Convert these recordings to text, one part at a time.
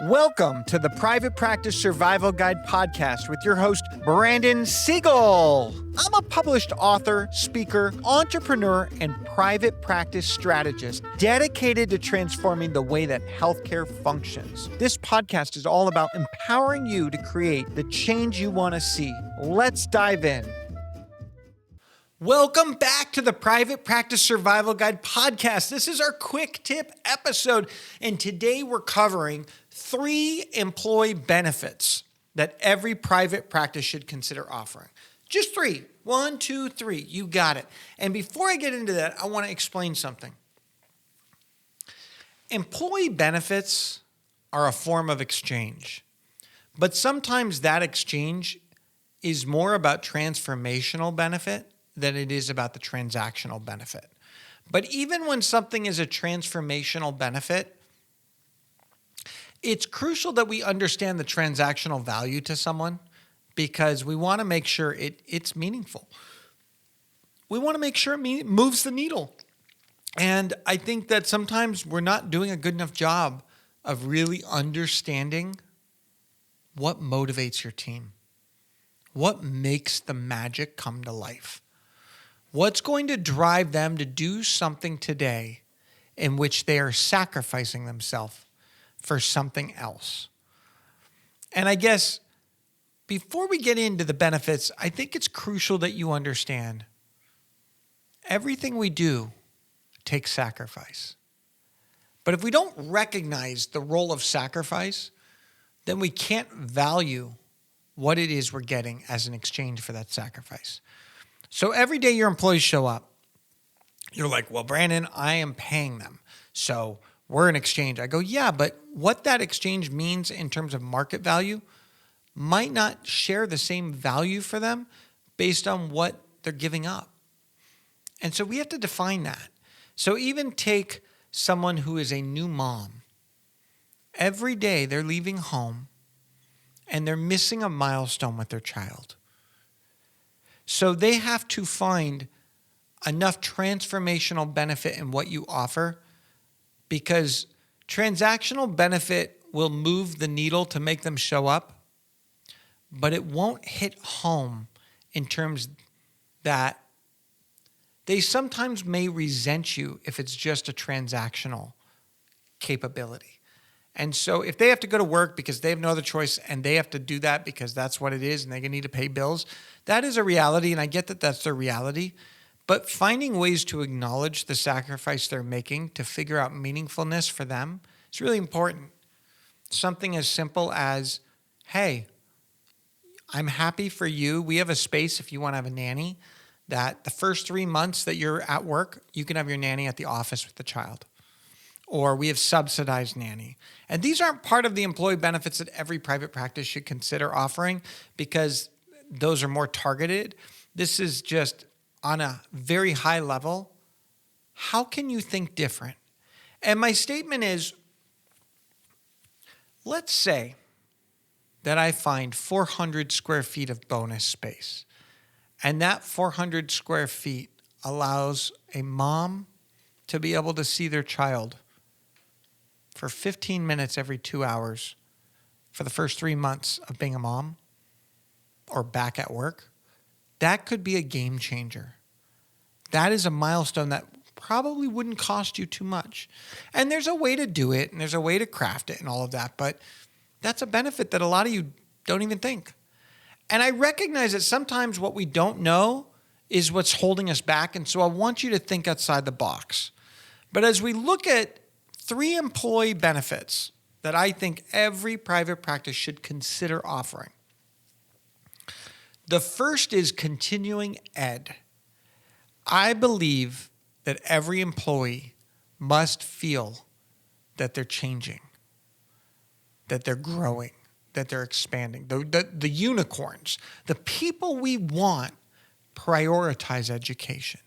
Welcome to the Private Practice Survival Guide podcast with your host, Brandon Seigel. I'm a published author, speaker, entrepreneur, and private practice strategist dedicated to transforming the way that healthcare functions. This podcast is all about empowering you to create the change you want to see. Let's dive in. Welcome back to the Private Practice Survival Guide podcast. This is our quick tip episode, and today we're covering 3 employee benefits that every private practice should consider offering. Just 3. 1, 2, 3. You got it. And before I get into that, I want to explain something. Employee benefits are a form of exchange, but sometimes that exchange is more about transformational benefit than it is about the transactional benefit. But even when something is a transformational benefit, it's crucial that we understand the transactional value to someone because we want to make sure it's meaningful. We want to make sure it moves the needle. And I think that sometimes we're not doing a good enough job of really understanding what motivates your team, what makes the magic come to life, what's going to drive them to do something today in which they are sacrificing themselves for something else. And I guess before we get into the benefits, I think it's crucial that you understand everything we do takes sacrifice. But if we don't recognize the role of sacrifice, then we can't value what it is we're getting as an exchange for that sacrifice. So every day your employees show up, you're like, well, Brandon, I am paying them. So we're in exchange. I go, yeah, but what that exchange means in terms of market value might not share the same value for them based on what they're giving up. And so we have to define that. So even take someone who is a new mom. Every day they're leaving home and they're missing a milestone with their child. So they have to find enough transformational benefit in what you offer, because transactional benefit will move the needle to make them show up, but it won't hit home in terms that they sometimes may resent you if it's just a transactional capability. And so if they have to go to work because they have no other choice and they have to do that because that's what it is and they're going to need to pay bills, that is a reality, and I get that that's their reality. But finding ways to acknowledge the sacrifice they're making to figure out meaningfulness for them is really important. Something as simple as, hey, I'm happy for you. We have a space if you want to have a nanny that the first 3 months that you're at work, you can have your nanny at the office with the child. Or we have subsidized nanny. And these aren't part of the employee benefits that every private practice should consider offering because those are more targeted. This is just on a very high level. How can you think different? And my statement is, let's say that I find 400 square feet of bonus space. And that 400 square feet allows a mom to be able to see their child for 15 minutes every 2 hours for the first 3 months of being a mom or back at work. That could be a game changer. That is a milestone that probably wouldn't cost you too much. And there's a way to do it, and there's a way to craft it and all of that, but that's a benefit that a lot of you don't even think. And I recognize that sometimes what we don't know is what's holding us back, and so I want you to think outside the box. But as we look at 3 employee benefits that I think every private practice should consider offering, the first is continuing ed. I believe that every employee must feel that they're changing, that they're growing, that they're expanding. The unicorns, the people we want, prioritize education.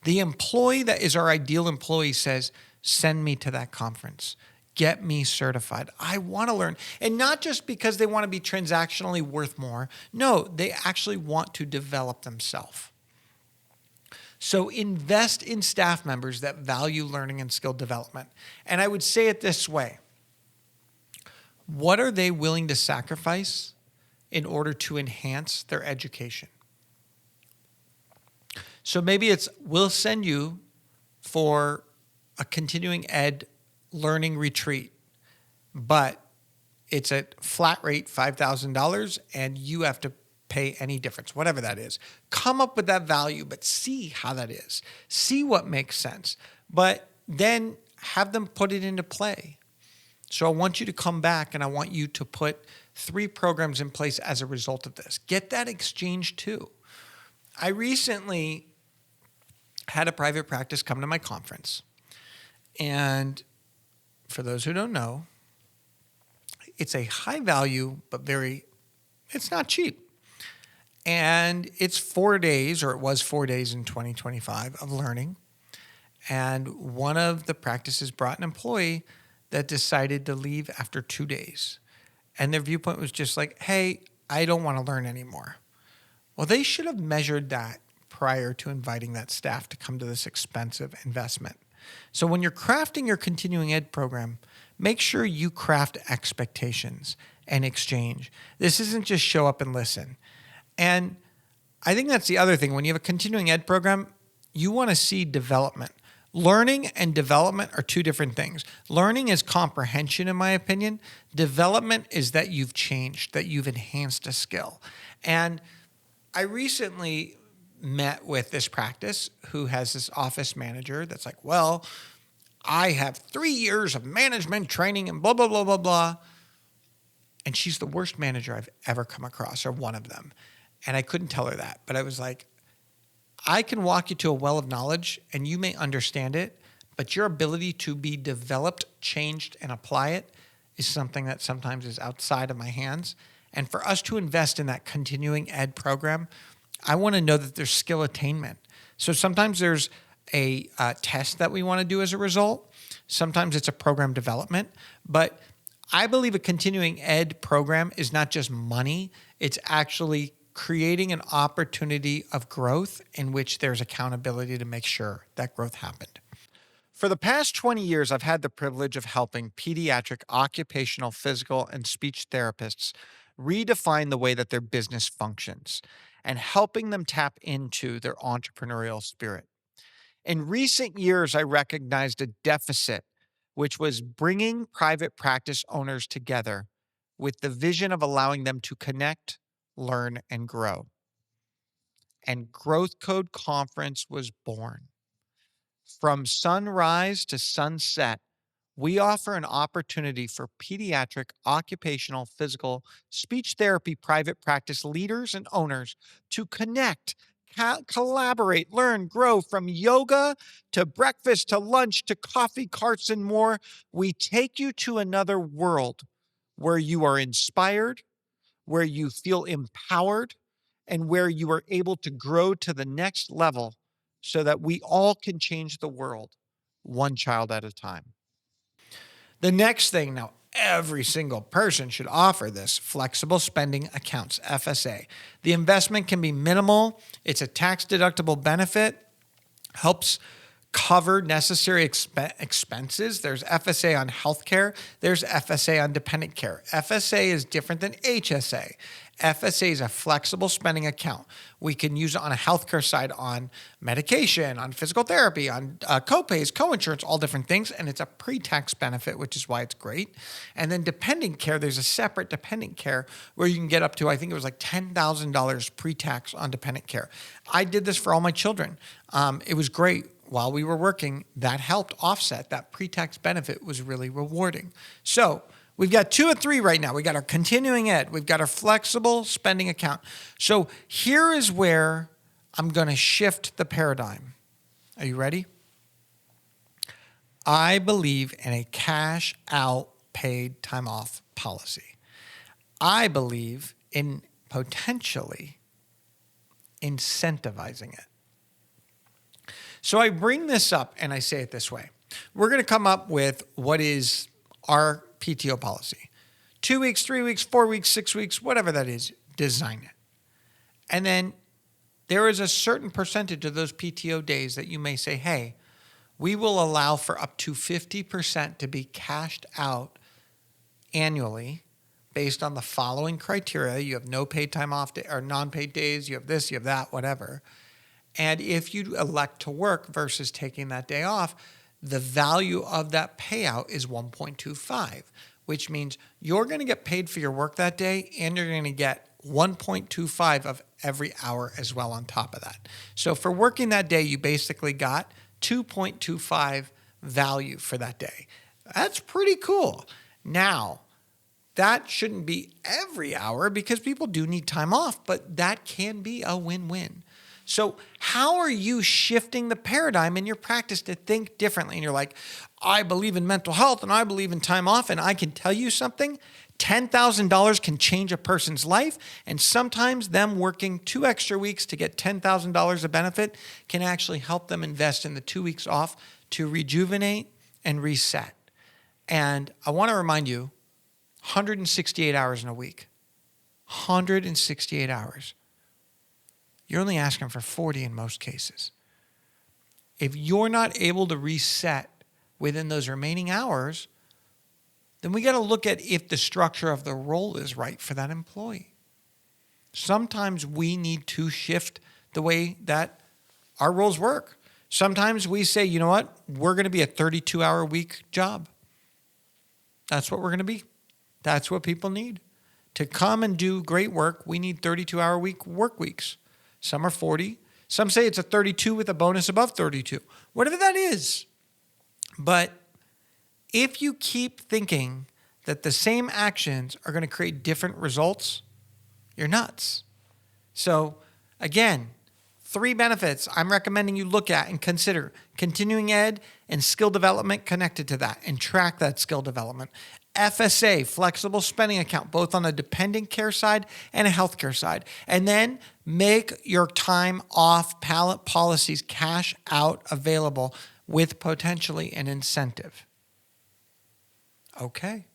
The employee that is our ideal employee says, send me to that conference. Get me certified. I want to learn. And not just because they want to be transactionally worth more. No, they actually want to develop themselves. So invest in staff members that value learning and skill development. And I would say it this way. What are they willing to sacrifice in order to enhance their education? So maybe it's, we'll send you for a continuing ed learning retreat, but it's a flat rate $5,000 and you have to pay any difference, whatever that is. Come up with that value, but see how that is. See what makes sense, but then have them put it into play. So I want you to come back and I want you to put 3 programs in place as a result of this. Get that exchange too. I recently had a private practice come to my conference. And for those who don't know, it's a high value, but it's not cheap. And it's 4 days, or it was 4 days in 2025 of learning. And one of the practices brought an employee that decided to leave after 2 days. And their viewpoint was just like, hey, I don't want to learn anymore. Well, they should have measured that prior to inviting that staff to come to this expensive investment. So when you're crafting your continuing ed program, make sure you craft expectations and exchange. This isn't just show up and listen. And I think that's the other thing. When you have a continuing ed program, you want to see development. Learning and development are 2 different things. Learning is comprehension, in my opinion. Development is that you've changed, that you've enhanced a skill. And I recently met with this practice who has this office manager that's like, well, I have 3 years of management training and blah, blah, blah, blah, blah. And she's the worst manager I've ever come across, or one of them. And I couldn't tell her that, but I was like, I can walk you to a well of knowledge and you may understand it, but your ability to be developed, changed, and apply it is something that sometimes is outside of my hands. And for us to invest in that continuing ed program, I want to know that there's skill attainment. So sometimes there's a test that we want to do as a result. Sometimes it's a program development. But I believe a continuing ed program is not just money. It's actually creating an opportunity of growth in which there's accountability to make sure that growth happened. For the past 20 years, I've had the privilege of helping pediatric occupational, physical, and speech therapists redefine the way that their business functions and helping them tap into their entrepreneurial spirit. In recent years, I recognized a deficit, which was bringing private practice owners together with the vision of allowing them to connect, learn, and grow. And Growth Code Conference was born. From sunrise to sunset, we offer an opportunity for pediatric, occupational, physical, speech therapy private practice leaders and owners to connect, collaborate, learn, grow. From yoga to breakfast to lunch to coffee carts and more. We take you to another world where you are inspired, where you feel empowered, and where you are able to grow to the next level so that we all can change the world one child at a time. The next thing, now, every single person should offer this flexible spending accounts, FSA. The investment can be minimal. It's a tax-deductible benefit, helps cover necessary expenses. There's FSA on healthcare. There's FSA on dependent care. FSA is different than HSA. FSA is a flexible spending account. We can use it on a healthcare side on medication, on physical therapy, on copays, coinsurance, all different things. And it's a pre-tax benefit, which is why it's great. And then dependent care, there's a separate dependent care where you can get up to, I think it was like $10,000 pre-tax on dependent care. I did this for all my children. It was great. While we were working, that helped offset that pre-tax benefit, was really rewarding. So we've got 2 of 3 right now. We got our continuing ed. We've got our flexible spending account. So here is where I'm going to shift the paradigm. Are you ready? I believe in a cash out paid time off policy. I believe in potentially incentivizing it. So I bring this up and I say it this way. We're going to come up with what is our PTO policy. 2 weeks, 3 weeks, 4 weeks, 6 weeks, whatever that is, design it. And then there is a certain percentage of those PTO days that you may say, hey, we will allow for up to 50% to be cashed out annually based on the following criteria. You have no paid time off or non-paid days. You have this, you have that, whatever. And if you elect to work versus taking that day off, the value of that payout is 1.25, which means you're going to get paid for your work that day, and you're going to get 1.25 of every hour as well on top of that. So for working that day, you basically got 2.25 value for that day. That's pretty cool. Now, that shouldn't be every hour because people do need time off, but that can be a win-win. So how are you shifting the paradigm in your practice to think differently? And you're like, I believe in mental health and I believe in time off, and I can tell you something, $10,000 can change a person's life, and sometimes them working 2 extra weeks to get $10,000 of benefit can actually help them invest in the 2 weeks off to rejuvenate and reset. And I want to remind you, 168 hours in a week, 168 hours. You're only asking for 40 in most cases. If you're not able to reset within those remaining hours, then we got to look at if the structure of the role is right for that employee. Sometimes we need to shift the way that our roles work. Sometimes we say, you know what, we're going to be a 32-hour week job. That's what we're going to be. That's what people need. To come and do great work, we need 32-hour week work weeks. Some are 40. Some say it's a 32 with a bonus above 32. Whatever that is. But if you keep thinking that the same actions are going to create different results, you're nuts. So again, 3 benefits I'm recommending you look at and consider: continuing ed and skill development connected to that, and track that skill development. FSA, flexible spending account, both on the dependent care side and a healthcare side. And then make your time off pallet policies cash out available with potentially an incentive. Okay.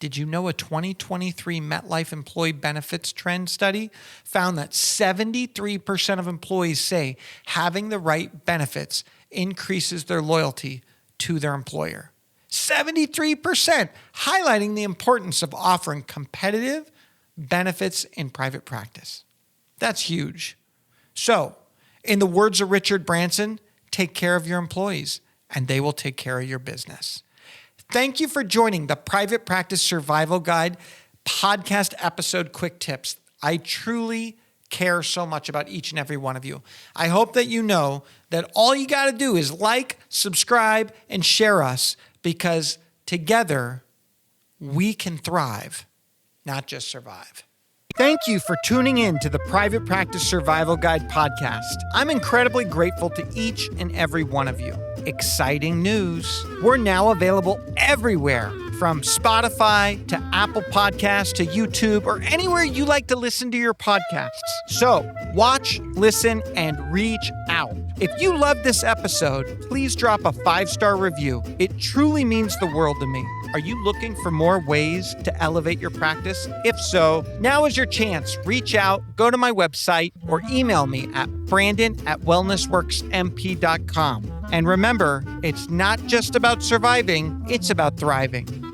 Did you know a 2023 MetLife employee benefits trend study found that 73% of employees say having the right benefits increases their loyalty to their employer? 73%, highlighting the importance of offering competitive benefits in private practice. That's huge. So, in the words of Richard Branson, take care of your employees and they will take care of your business. Thank you for joining the Private Practice Survival Guide podcast episode quick tips. I truly care so much about each and every one of you. I hope that you know that all you got to do is like, subscribe, and share us, because together we can thrive, not just survive. Thank you for tuning in to the Private Practice Survival Guide podcast. I'm incredibly grateful to each and every one of you. Exciting news. We're now available everywhere, from Spotify to Apple Podcasts to YouTube or anywhere you like to listen to your podcasts. So watch, listen, and reach out. If you loved this episode, please drop a 5-star review. It truly means the world to me. Are you looking for more ways to elevate your practice? If so, now is your chance. Reach out, go to my website, or email me at brandon@wellnessworksmp.com. And remember, it's not just about surviving, it's about thriving.